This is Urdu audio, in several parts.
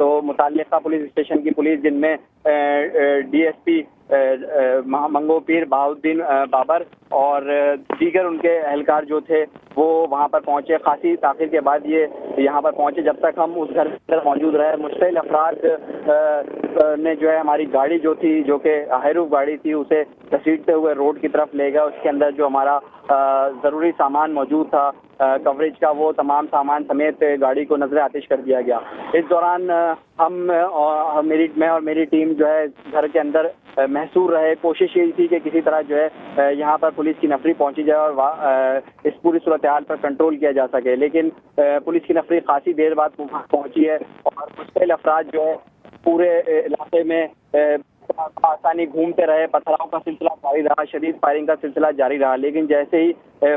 تو متعلقہ پولیس اسٹیشن کی پولیس جن میں ڈی ایس پی منگو پیر بہاؤدین بابر اور دیگر ان کے اہلکار جو تھے وہ وہاں پر پہنچے. خاصی تاخیر کے بعد یہ یہاں پر پہنچے. جب تک ہم اس گھر میں موجود رہے مشتعل افراد نے جو ہے ہماری گاڑی جو تھی جو کہ ہیروف گاڑی تھی اسے گھسیٹتے ہوئے روڈ کی طرف لے گیا. اس کے اندر جو ہمارا ضروری سامان موجود تھا کوریج کا وہ تمام سامان سمیت گاڑی کو نظر آتش کر دیا گیا. اس دوران میں اور میری ٹیم جو ہے گھر کے اندر محصور رہے. کوشش یہی تھی کہ کسی طرح جو ہے یہاں پر پولیس کی نفری پہنچی جائے اور اس پوری صورتحال پر کنٹرول کیا جا سکے, لیکن پولیس کی نفری خاصی دیر بعد پہنچی ہے اور مشتعل افراد جو ہے پورے علاقے میں آسانی گھومتے رہے. پتھراؤ کا سلسلہ جاری رہا, شدید فائرنگ کا سلسلہ جاری رہا, لیکن جیسے ہی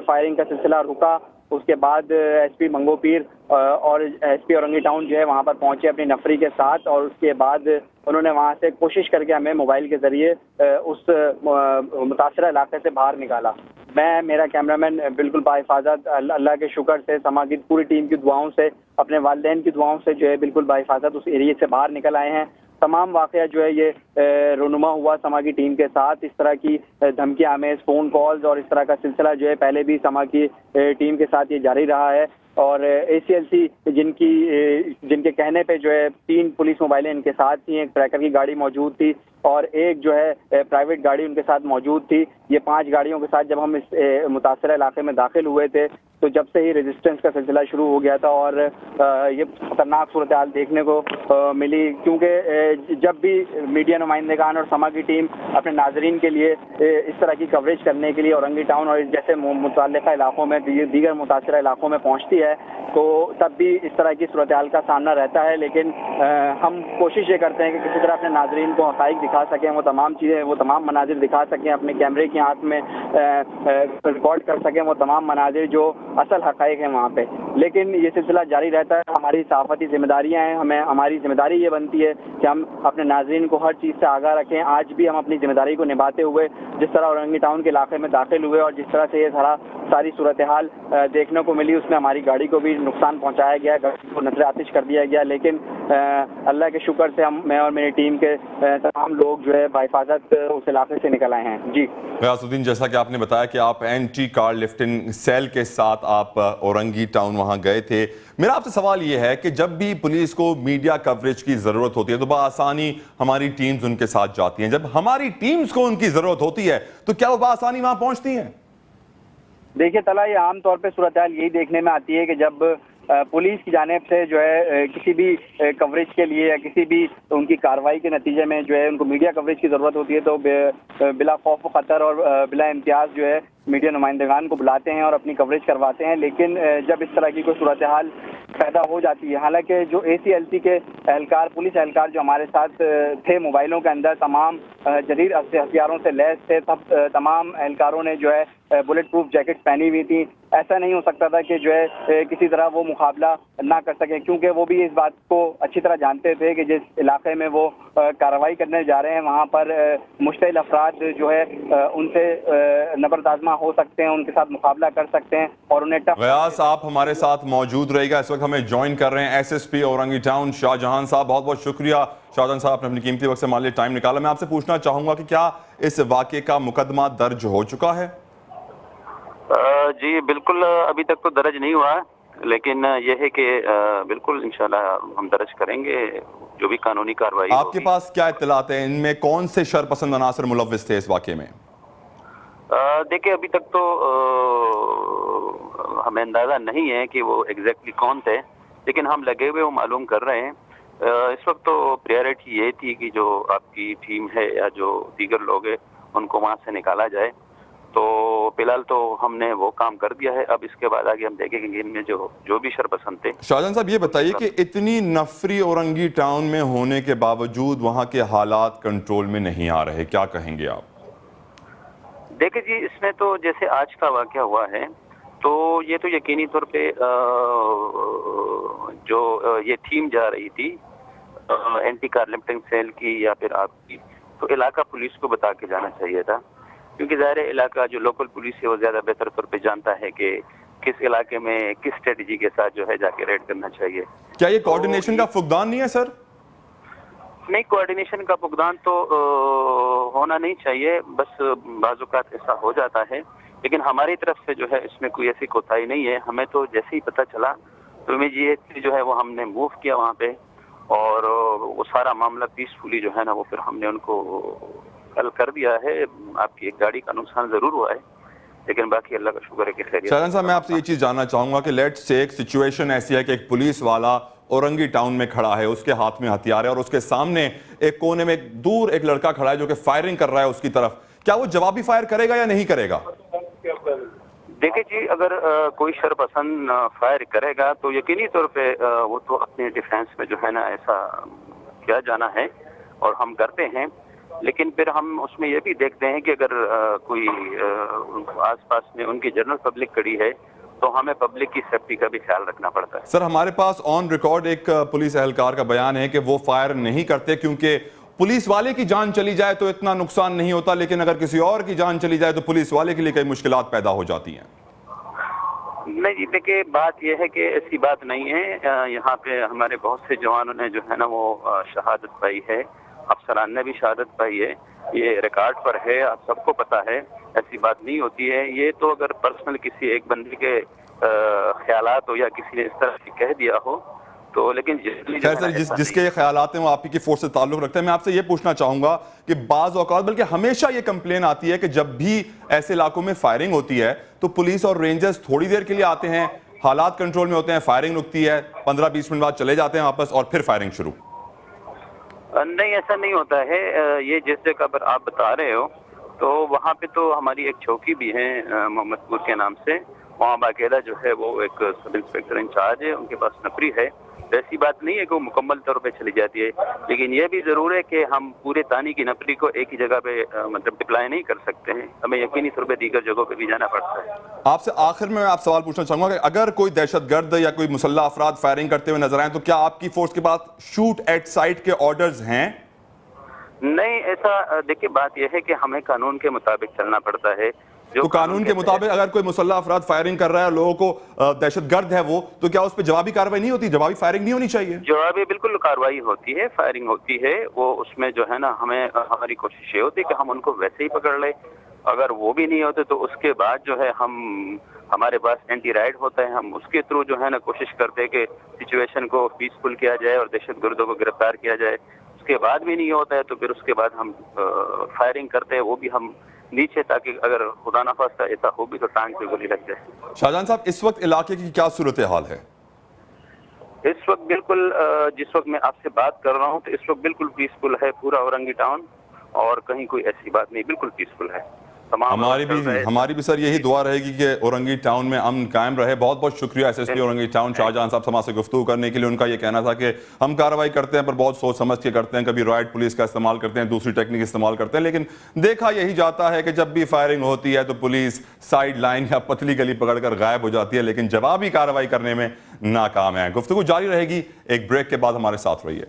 فائرنگ کا سلسلہ رکا اس کے بعد ایس پی منگو پیر اور ایس پی اورنگی ٹاؤن جو ہے وہاں پر پہنچے اپنی نفری کے ساتھ, اور اس کے بعد انہوں نے وہاں سے کوشش کر کے ہمیں موبائل کے ذریعے اس متاثرہ علاقے سے باہر نکالا. میں میرا کیمرہ مین بالکل باحفاظت اللہ کے شکر سے سما کی پوری ٹیم کی دعاؤں سے اپنے والدین کی دعاؤں سے جو ہے بالکل باحفاظت اس ایریے سے باہر نکل آئے ہیں. تمام واقعہ جو ہے یہ رونما ہوا سما کی ٹیم کے ساتھ. اس طرح کی دھمکی آمیز فون کالز اور اس طرح کا سلسلہ جو ہے پہلے بھی سما کی ٹیم کے ساتھ یہ جاری رہا ہے, اور اے سی ایل سی جن کے کہنے پہ جو ہے 3 پولیس موبائلیں ان کے ساتھ تھیں, ایک ٹریکر کی گاڑی موجود تھی اور ایک جو ہے پرائیویٹ گاڑی ان کے ساتھ موجود تھی. یہ 5 گاڑیوں کے ساتھ جب ہم اس متاثرہ علاقے میں داخل ہوئے تھے تو جب سے ہی ریزسٹنس کا سلسلہ شروع ہو گیا تھا اور یہ خطرناک صورتحال دیکھنے کو ملی, کیونکہ جب بھی میڈیا نمائندگان اور سما کی ٹیم اپنے ناظرین کے لیے اس طرح کی کوریج کرنے کے لیے اورنگی ٹاؤن اور جیسے متعلقہ علاقوں میں دیگر متاثرہ علاقوں میں پہنچتی ہے تو تب بھی اس طرح کی صورتحال کا سامنا رہتا ہے. لیکن ہم کوشش یہ کرتے ہیں کہ کسی طرح اپنے ناظرین کو حقائق دکھا سکیں, وہ تمام چیزیں وہ تمام مناظر دکھا سکیں, اپنے کیمرے کی آنکھ میں ریکارڈ کر سکیں وہ تمام مناظر جو اصل حقائق ہیں وہاں پہ. لیکن یہ سلسلہ جاری رہتا ہے. ہماری صحافتی ذمہ داریاں ہیں, ہماری ذمہ داری یہ بنتی ہے کہ ہم اپنے ناظرین کو ہر چیز سے آگاہ رکھیں. آج بھی ہم اپنی ذمہ داری کو نبھاتے ہوئے جس طرح اورنگی ٹاؤن کے علاقے میں داخل ہوئے اور جس طرح سے یہ ساری صورتحال دیکھنے کو ملی, اس میں ہماری گاڑی کو بھی نقصان پہنچایا گیا, گاڑی کو نظر آتش کر دیا گیا, لیکن اللہ کے شکر سے میں اور میری ٹیم کے تمام لوگ جو ہے بحفاظت اس علاقے سے نکل آئے ہیں. جی غیاث الدین, جیسا کہ آپ نے بتایا کہ آپ اینٹی کار لفٹنگ سیل کے ساتھ آپ اورنگی ٹاؤن وہاں گئے تھے, میرا آپ سے سوال یہ ہے کہ جب بھی پولیس کو میڈیا کوریج کی ضرورت ہوتی ہے تو بآسانی ہماری ٹیمز ان کے ساتھ جاتی ہیں, جب ہماری ٹیمز کو ان کی ضرورت ہوتی ہے تو کیا وہ بآسانی وہاں پہنچتی ہیں؟ دیکھیے طلع, یہ عام طور پہ صورتحال یہی دیکھنے میں آتی ہے کہ جب پولیس کی جانب سے جو ہے کسی بھی کوریج کے لیے یا کسی بھی ان کی کارروائی کے نتیجے میں جو ہے ان کو میڈیا کوریج کی ضرورت ہوتی ہے تو بلا خوف و خطر اور بلا امتیاز جو ہے میڈیا نمائندگان کو بلاتے ہیں اور اپنی کوریج کرواتے ہیں. لیکن جب اس طرح کی کوئی صورتحال پیدا ہو جاتی ہے, حالانکہ جو اے سی ایل سی کے اہلکار پولیس اہلکار جو ہمارے ساتھ تھے موبائلوں کے اندر تمام جدید ہتھیاروں سے لیس تھے, تمام اہلکاروں نے جو ہے بلٹ پروف جیکٹس پہنی ہوئی تھیں. ایسا نہیں ہو سکتا تھا کہ جو ہے کسی طرح وہ مقابلہ نہ کر سکیں, کیونکہ وہ بھی اس بات کو اچھی طرح جانتے تھے کہ جس علاقے میں وہ کارروائی کرنے جا رہے ہیں وہاں پر مشتعل افراد جو ہے ان سے نبرد آزما ہو سکتے ہیں, ان کے ساتھ مقابلہ کر سکتے ہیں اور انہیں غیاث, آپ ہمارے ساتھ موجود رہے گا. اس وقت ہمیں جوائن کر رہے ہیں S S P Orangi Town Shah Jahan صاحب. بہت بہت شکریہ شاہ جہان صاحب, آپ نے اپنی قیمتی وقت سے ہمارے لیے ٹائم نکالا. میں آپ سے پوچھنا چاہوں گا کہ کیا اس واقعے کا مقدمہ درج ہو چکا ہے؟ جی بالکل, ابھی تک تو درج نہیں ہوا, لیکن یہ ہے کہ بالکل انشاءاللہ ہم درج کریں گے جو بھی قانونی کارروائی. آپ کے پاس کیا اطلاعات ہیں, ان میں کون سے شرپسند عناصر ملوث تھے اس واقعے میں؟ دیکھیں ابھی تک تو ہمیں اندازہ نہیں ہے کہ وہ ایگزیکٹلی کون تھے, لیکن ہم لگے ہوئے وہ معلوم کر رہے ہیں. اس وقت تو پریارٹی یہ تھی کہ جو آپ کی ٹیم ہے یا جو دیگر لوگ ہیں ان کو وہاں سے نکالا جائے, تو فی الحال تو ہم نے وہ کام کر دیا ہے. اب اس کے بعد آگے ہم دیکھیں گے ان میں جو بھی شرپسند تھے. شاہ جہان صاحب, یہ بتائیے کہ اتنی نفری اورنگی ٹاؤن میں ہونے کے باوجود وہاں کے حالات کنٹرول میں نہیں آ رہے, کیا کہیں گے آپ؟ دیکھیں جی, اس میں تو جیسے آج کا واقعہ ہوا ہے تو یہ تو یقینی طور پہ جو یہ ٹیم جا رہی تھی اینٹی کار لفٹنگ سیل کی یا پھر آپ کی, تو علاقہ پولیس کو بتا کے جانا چاہیے تھا, کیونکہ ظاہر علاقہ جو لوکل پولیس ہے وہ زیادہ بہتر طور پہ جانتا ہے کہ کس علاقے میں کس اسٹریٹجی کے ساتھ جو ہے جا کے ریڈ کرنا چاہیے. کیا یہ کوارڈینیشن کا فقدان نہیں ہے سر؟ نہیں، کوآرڈینیشن کا فقدان تو ہونا نہیں چاہیے، بس بعض اوقات ایسا ہو جاتا ہے، لیکن ہماری طرف سے جو ہے اس میں کوئی ایسی کوتاہی نہیں ہے. ہمیں تو جیسے ہی پتہ چلا تو امیجیٹلی جو ہے وہ ہم نے موو کیا وہاں پہ، اور وہ سارا معاملہ پیسفلی جو ہے نا وہ پھر ہم نے ان کو حل کر دیا ہے. آپ کی ایک گاڑی کا نقصان ضرور ہوا ہے، لیکن باقی اللہ کا شکر ہے کہ خیریت. شاہجہاں صاحب، میں آپ سے یہ چیز جاننا چاہوں گا کہ لیٹ سے ایک سچویشن ایسی ہے کہ ایک پولیس والا اورنگی ٹاؤن میں کھڑا ہے، اس کے ہاتھ میں ہتھیار ہے، اور اس کے سامنے ایک کونے میں دور ایک لڑکا کھڑا ہے جو کہ فائرنگ کر رہا ہے اس کی طرف. کیا وہ جوابی فائر کرے گا یا نہیں کرے گا؟ دیکھیں جی، اگر کوئی شرپسند فائر کرے گا تو یقینی طور پہ وہ تو اپنے ڈیفینس میں جو ہے نا ایسا کیا جانا ہے، اور ہم کرتے ہیں. لیکن پھر ہم اس میں یہ بھی دیکھتے ہیں کہ اگر کوئی آس پاس میں ان کی جنرل پبلک کھڑی ہے تو ہمیں پبلک کی سیفٹی کا بھی خیال رکھنا پڑتا ہے. سر، ہمارے پاس آن ریکارڈ ایک پولیس اہلکار کا بیان ہے کہ وہ فائر نہیں کرتے کیونکہ پولیس والے کی جان چلی جائے تو اتنا نقصان نہیں ہوتا، لیکن اگر کسی اور کی جان چلی جائے تو پولیس والے کے لیے کئی مشکلات پیدا ہو جاتی ہیں. نہیں جی، دیکھیں بات یہ ہے کہ ایسی بات نہیں ہے. یہاں پہ ہمارے بہت سے جوانوں نے جو ہے نا وہ شہادت پائی ہے، افسران نے بھی شہادت پائی ہے، یہ ریکارڈ پر ہے، آپ سب کو پتا ہے. ایسی بات نہیں ہوتی ہے. یہ تو اگر پرسنل کسی ایک بندے کے خیالات ہو یا کسی نے اس طرح سے کہہ دیا ہو تو، لیکن خیر سر، جس کے خیالات ہیں وہ آپ کی فورس سے تعلق رکھتے ہیں. میں آپ سے یہ پوچھنا چاہوں گا کہ بعض اوقات بلکہ ہمیشہ یہ کمپلین آتی ہے کہ جب بھی ایسے علاقوں میں فائرنگ ہوتی ہے تو پولیس اور رینجرز تھوڑی دیر کے لیے آتے ہیں، حالات کنٹرول میں ہوتے ہیں، فائرنگ رکتی ہے، 15-20 منٹ بعد چلے جاتے ہیں واپس اور پھر فائرنگ شروع. نہیں، ایسا نہیں ہوتا ہے. یہ جس جگہ پر آپ بتا رہے ہو تو وہاں پہ تو ہماری ایک چوکی بھی ہے محمد پور کے نام سے، وہاں باقاعدہ جو ہے وہ ایک سب انسپیکٹر انچارج ہے، ان کے پاس نفری ہے. ایسی بات نہیں ہے کہ وہ مکمل طور پہ چلی جاتی ہے، لیکن یہ بھی ضرور ہے کہ ہم پورے تانی کی نفری کو ایک ہی جگہ پہ مطلب ڈپلائی نہیں کر سکتے ہیں، ہمیں یقینی طور پہ دیگر جگہوں پہ بھی جانا پڑتا ہے. آپ سے آخر میں آپ سوال پوچھنا چاہوں گا کہ اگر کوئی دہشت گرد یا کوئی مسلح افراد فائرنگ کرتے ہوئے نظر آئیں تو کیا آپ کی فورس کے پاس شوٹ ایٹ سائٹ کے آرڈرز ہیں؟ نہیں، ایسا دیکھیں بات یہ ہے کہ ہمیں قانون کے مطابق چلنا پڑتا ہے. تو قانون کے مطابق اگر کوئی مسلح افراد فائرنگ کر رہا ہے اور لوگوں کو دہشت گرد ہے وہ، تو کیا اس پہ جوابی کارروائی نہیں ہوتی؟ جوابی فائرنگ نہیں ہونی چاہیے؟ جوابی بالکل کارروائی ہوتی ہے، فائرنگ ہوتی ہے. وہ اس میں جو ہے نا ہماری کوشش یہ ہوتی ہے کہ ہم ان کو ویسے ہی پکڑ لیں. اگر وہ بھی نہیں ہوتے تو اس کے بعد جو ہے ہمارے پاس اینٹی رائڈ ہوتا ہے، ہم اس کے تھرو جو ہے نا کوشش کرتے ہیں کہ سچویشن کو پیسفل کیا جائے اور دہشت گردوں کو گرفتار کیا جائے. اس کے بعد بھی نہیں ہوتا ہے تو پھر اس کے بعد ہم فائرنگ کرتے ہیں، وہ بھی ہم نیچے، تاکہ اگر خدا نخواستہ ایسا ہو بھی تو ٹانگ پہ گولی لگ جائے. شاہجہاں صاحب، اس وقت علاقے کی کیا صورتحال ہے؟ اس وقت بالکل جس وقت میں آپ سے بات کر رہا ہوں تو اس وقت بالکل پیسفل ہے پورا اورنگی ٹاؤن، اور کہیں کوئی ایسی بات نہیں، بالکل پیسفل ہے. ہماری بھی سر یہی دعا رہے گی کہ اورنگی ٹاؤن میں امن قائم رہے. بہت بہت شکریہ S S P Orangi Town Shahjahan sahib Samaa سے گفتگو کرنے کے لیے. ان کا یہ کہنا تھا کہ ہم کارروائی کرتے ہیں پر بہت سوچ سمجھ کے کرتے ہیں، کبھی رائٹ پولیس کا استعمال کرتے ہیں، دوسری ٹیکنیک استعمال کرتے ہیں، لیکن دیکھا یہی جاتا ہے کہ جب بھی فائرنگ ہوتی ہے تو پولیس سائیڈ لائن یا پتلی گلی پکڑ کر غائب ہو جاتی ہے، لیکن جوابی کارروائی کرنے میں ناکام ہے. گفتگو جاری رہے گی، ایک بریک کے بعد ہمارے ساتھ رہیے.